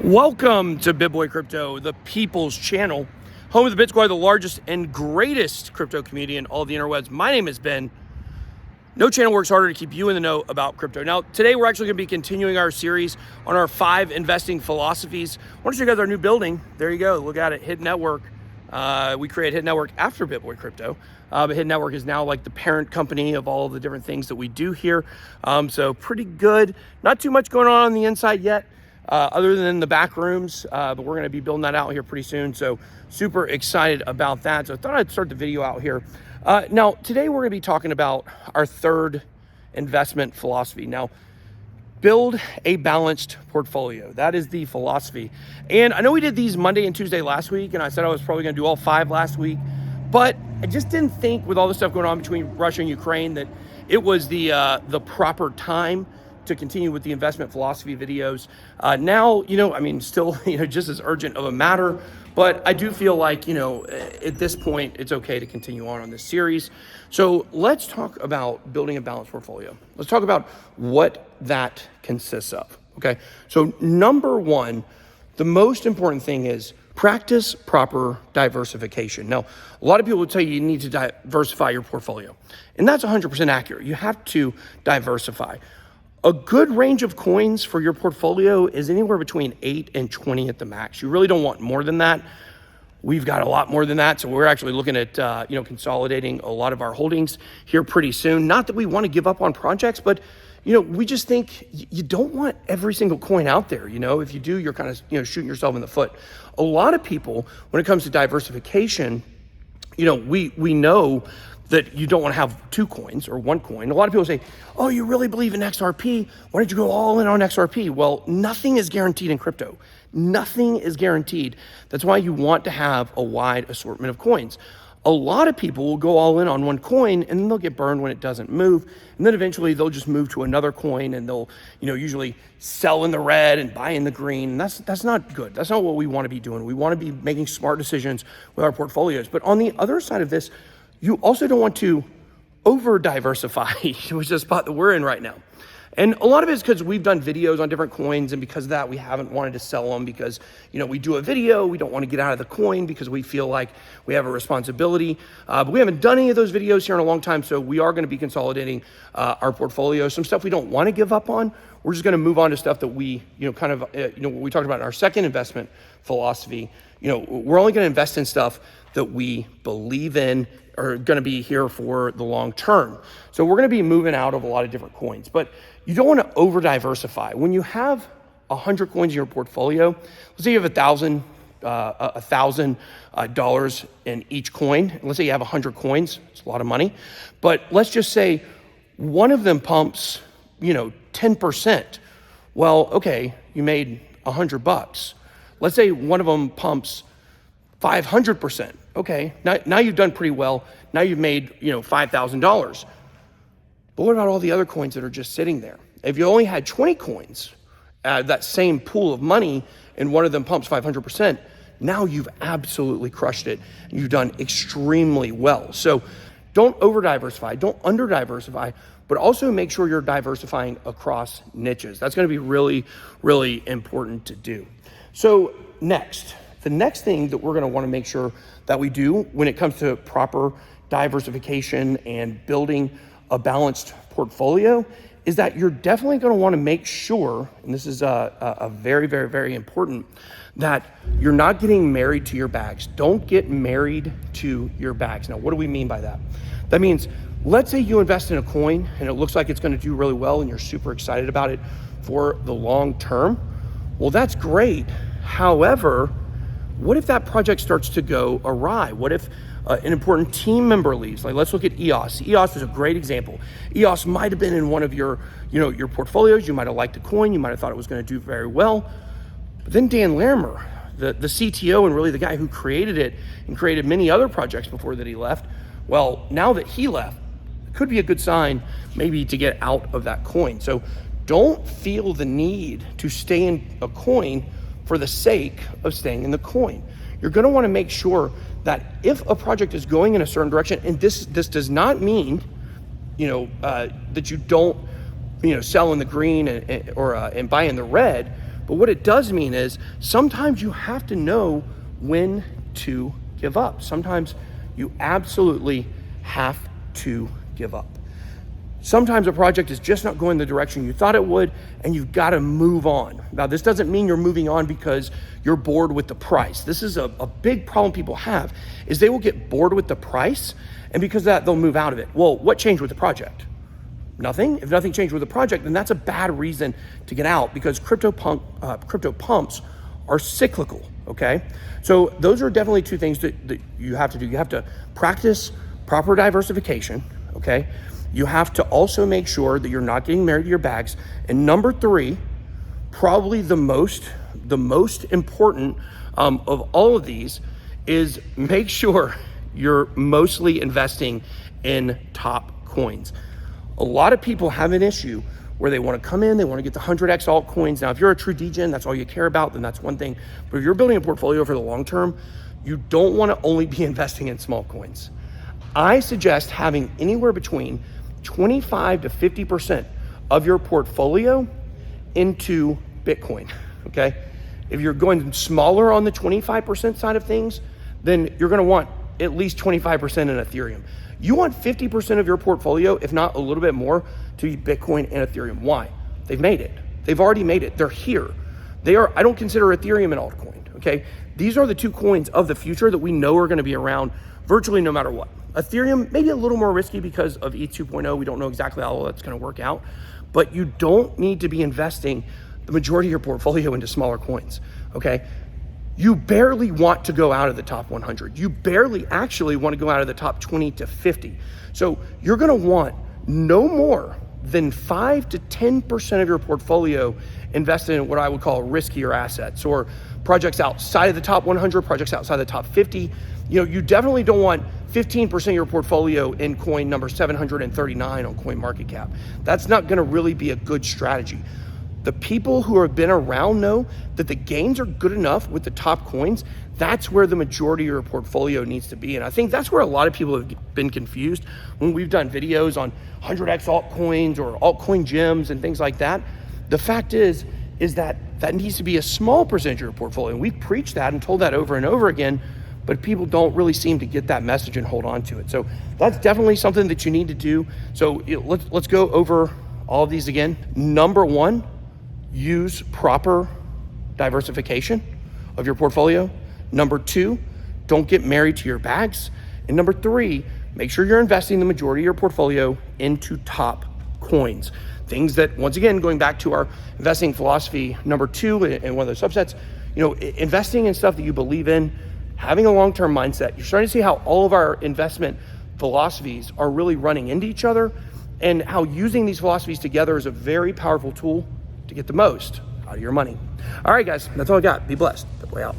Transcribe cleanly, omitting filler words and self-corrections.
Welcome to BitBoy Crypto, the people's channel, home of the BitSquad, the largest and greatest crypto community in all the interwebs. My name is Ben. No channel works harder to keep you in the know about crypto. Now, today we're actually going to be continuing our series on our 5 investing philosophies. I want to show you guys our new building. There you go. Look at it. Hidden Network. We created Hidden Network after BitBoy Crypto. But Hidden Network is now like the parent company of all of the different things that we do here. So pretty good. Not too much going on the inside yet. Other than the back rooms, but we're going to be building that out here pretty soon. So super excited about that. So I thought I'd start the video out here. Now, today we're going to be talking about our 3rd investment philosophy. Now, build a balanced portfolio. That is the philosophy. And I know we did these Monday and Tuesday last week, and I said I was probably going to do all 5 last week, but I just didn't think with all the stuff going on between Russia and Ukraine that it was the proper time to continue with the investment philosophy videos. Now, still, just as urgent of a matter, but I do feel like, at this point, it's okay to continue on this series. So let's talk about building a balanced portfolio. Let's talk about what that consists of, okay? So number 1, the most important thing is practice proper diversification. Now, a lot of people will tell you need to diversify your portfolio, and that's 100% accurate. You have to diversify. A good range of coins for your portfolio is anywhere between 8 and 20 at the max. You really don't want more than that. We've got a lot more than that, so we're actually looking at consolidating a lot of our holdings here pretty soon. Not that we want to give up on projects, but we just think you don't want every single coin out there. If you do, you're kind of shooting yourself in the foot. A lot of people, when it comes to diversification, we know that you don't want to have 2 coins or 1 coin. A lot of people say, oh, you really believe in XRP? Why don't you go all in on XRP? Well, nothing is guaranteed in crypto. Nothing is guaranteed. That's why you want to have a wide assortment of coins. A lot of people will go all in on 1 coin and then they'll get burned when it doesn't move. And then eventually they'll just move to another coin and they'll, usually sell in the red and buy in the green. And that's not good. That's not what we want to be doing. We want to be making smart decisions with our portfolios. But on the other side of this, you also don't want to over diversify, which is the spot that we're in right now. And a lot of it is because we've done videos on different coins, and because of that, we haven't wanted to sell them because, we do a video, we don't want to get out of the coin because we feel like we have a responsibility. But we haven't done any of those videos here in a long time, so we are going to be consolidating our portfolio. Some stuff we don't want to give up on. We're just going to move on to stuff that we, what we talked about in our 2nd investment philosophy. We're only going to invest in stuff that we believe in are going to be here for the long term. So we're going to be moving out of a lot of different coins, but you don't want to over diversify. When you have 100 coins in your portfolio, let's say you have $1,000 in each coin. Let's say you have 100 coins. It's a lot of money, but let's just say one of them pumps, 10%. Well, okay, you made $100. Let's say one of them pumps 500%. Okay, now you've done pretty well. Now you've made, $5,000. But what about all the other coins that are just sitting there? If you only had 20 coins, that same pool of money, and one of them pumps 500%, now you've absolutely crushed it. You've done extremely well. So don't over diversify, don't under diversify, but also make sure you're diversifying across niches. That's going to be really, really important to do. So the next thing that we're going to want to make sure that we do when it comes to proper diversification and building a balanced portfolio is that you're definitely going to want to make sure, and this is a very, very, very important, that you're not getting married to your bags. Don't get married to your bags. Now, what do we mean by that? That means, let's say you invest in a coin and it looks like it's going to do really well and you're super excited about it for the long term. Well, that's great. However, what if that project starts to go awry? What if an important team member leaves? Like, let's look at EOS. EOS is a great example. EOS might have been in one of your portfolios. You might have liked the coin. You might have thought it was going to do very well. But then Dan Larimer, the CTO and really the guy who created it and created many other projects before that he left, well, now that he left, it could be a good sign maybe to get out of that coin. So don't feel the need to stay in a coin for the sake of staying in the coin. You're going to want to make sure that if a project is going in a certain direction, and this does not mean, that you don't, sell in the green and buy in the red, But what it does mean is sometimes you have to know when to give up. Sometimes you absolutely have to give up. Sometimes a project is just not going the direction you thought it would, and you've got to move on. Now, this doesn't mean you're moving on because you're bored with the price. This is a big problem people have, is they will get bored with the price, and because of that, they'll move out of it. Well, what changed with the project? Nothing. If nothing changed with the project, then that's a bad reason to get out, because crypto pumps are cyclical, okay? So those are definitely two things that you have to do. You have to practice proper diversification, okay? You have to also make sure that you're not getting married to your bags. And number three, probably the most important of all of these, is make sure you're mostly investing in top coins. A lot of people have an issue where they want to come in, they want to get the 100x altcoins. Now, if you're a true degen, that's all you care about, then that's one thing. But if you're building a portfolio for the long term, you don't want to only be investing in small coins. I suggest having anywhere between 25 to 50% of your portfolio into Bitcoin, okay? If you're going smaller on the 25% side of things, then you're gonna want at least 25% in Ethereum. You want 50% of your portfolio, if not a little bit more, to be Bitcoin and Ethereum. Why? They've made it. They've already made it. They're here. I don't consider Ethereum an altcoin, okay? These are the two coins of the future that we know are gonna be around virtually no matter what. Ethereum, maybe a little more risky because of ETH 2.0. We don't know exactly how that's going to work out, but you don't need to be investing the majority of your portfolio into smaller coins, okay? You barely want to go out of the top 100. You barely actually want to go out of the top 20 to 50. So you're going to want no more than 5 to 10% of your portfolio invested in what I would call riskier assets, or projects outside of the top 100, projects outside the top 50. You definitely don't want 15% of your portfolio in coin number 739 on CoinMarketCap. That's not gonna really be a good strategy. The people who have been around know that the gains are good enough with the top coins. That's where the majority of your portfolio needs to be. And I think that's where a lot of people have been confused when we've done videos on 100x altcoins or altcoin gems and things like that. The fact is that needs to be a small percentage of your portfolio. And we've preached that and told that over and over again, but people don't really seem to get that message and hold on to it. So that's definitely something that you need to do. So let's go over all of these again. Number one, use proper diversification of your portfolio. Number two, don't get married to your bags. And number three, make sure you're investing the majority of your portfolio into top coins. Things that, once again, going back to our investing philosophy, number two, and one of the subsets, investing in stuff that you believe in, having a long-term mindset. You're starting to see how all of our investment philosophies are really running into each other, and how using these philosophies together is a very powerful tool to get the most out of your money. All right, guys, that's all I got. Be blessed. BitBoy out.